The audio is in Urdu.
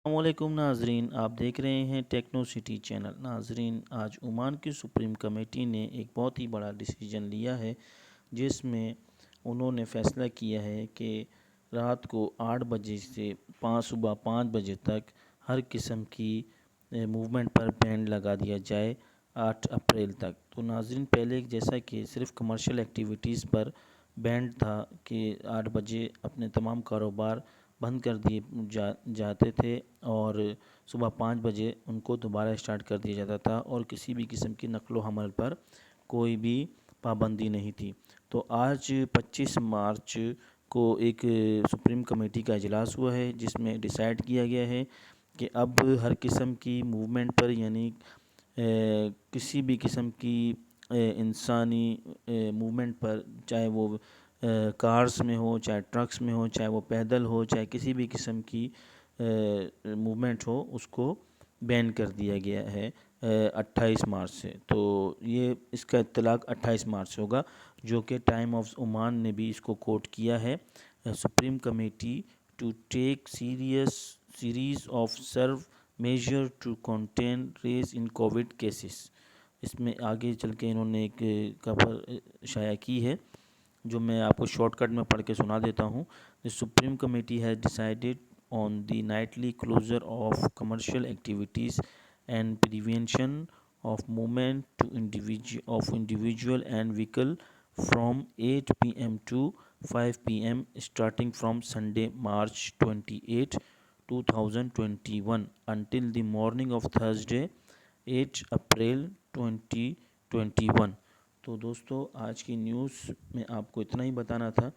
السلام علیکم ناظرین، آپ دیکھ رہے ہیں ٹیکنو سٹی چینل۔ ناظرین، آج عمان کی سپریم کمیٹی نے ایک بہت ہی بڑا ڈیسیجن لیا ہے، جس میں انہوں نے فیصلہ کیا ہے کہ رات کو 8 بجے سے صبح 5 بجے تک ہر قسم کی موومنٹ پر بین لگا دیا جائے 8 اپریل تک۔ تو ناظرین، پہلے جیسا کہ صرف کمرشل ایکٹیویٹیز پر بینڈ تھا کہ 8 بجے اپنے تمام کاروبار بند کر دیے جاتے تھے اور صبح 5 بجے ان کو دوبارہ اسٹارٹ کر دیا جاتا تھا، اور کسی بھی قسم کی نقل و حمل پر کوئی بھی پابندی نہیں تھی۔ تو آج 25 مارچ کو ایک سپریم کمیٹی کا اجلاس ہوا ہے، جس میں ڈیسائیڈ کیا گیا ہے کہ اب ہر قسم کی موومنٹ پر، یعنی کسی بھی قسم کی انسانی موومنٹ پر، چاہے وہ کارز میں ہو، چاہے ٹرکس میں ہو، چاہے وہ پیدل ہو، چاہے کسی بھی قسم کی موومنٹ ہو، اس کو بین کر دیا گیا ہے 28 مارچ سے۔ تو یہ اس کا اطلاق 28 مارچ سے ہوگا، جو کہ ٹائم آف عمان نے بھی اس کو کوٹ کیا ہے۔ Supreme committee to take series of serve major to contain rise in COVID cases. اس میں آگے چل کے انہوں نے ایک خبر شائع کی ہے، جو میں آپ کو شارٹ کٹ میں پڑھ کے سنا دیتا ہوں۔ The Supreme Committee has decided on the nightly closure of commercial activities and prevention of movement of individual and vehicle from 8 p.m. to 5 p.m. starting from Sunday, March 28, 2021 until the morning of Thursday, 8 April 2021۔ تو دوستو، آج کی نیوز میں آپ کو اتنا ہی بتانا تھا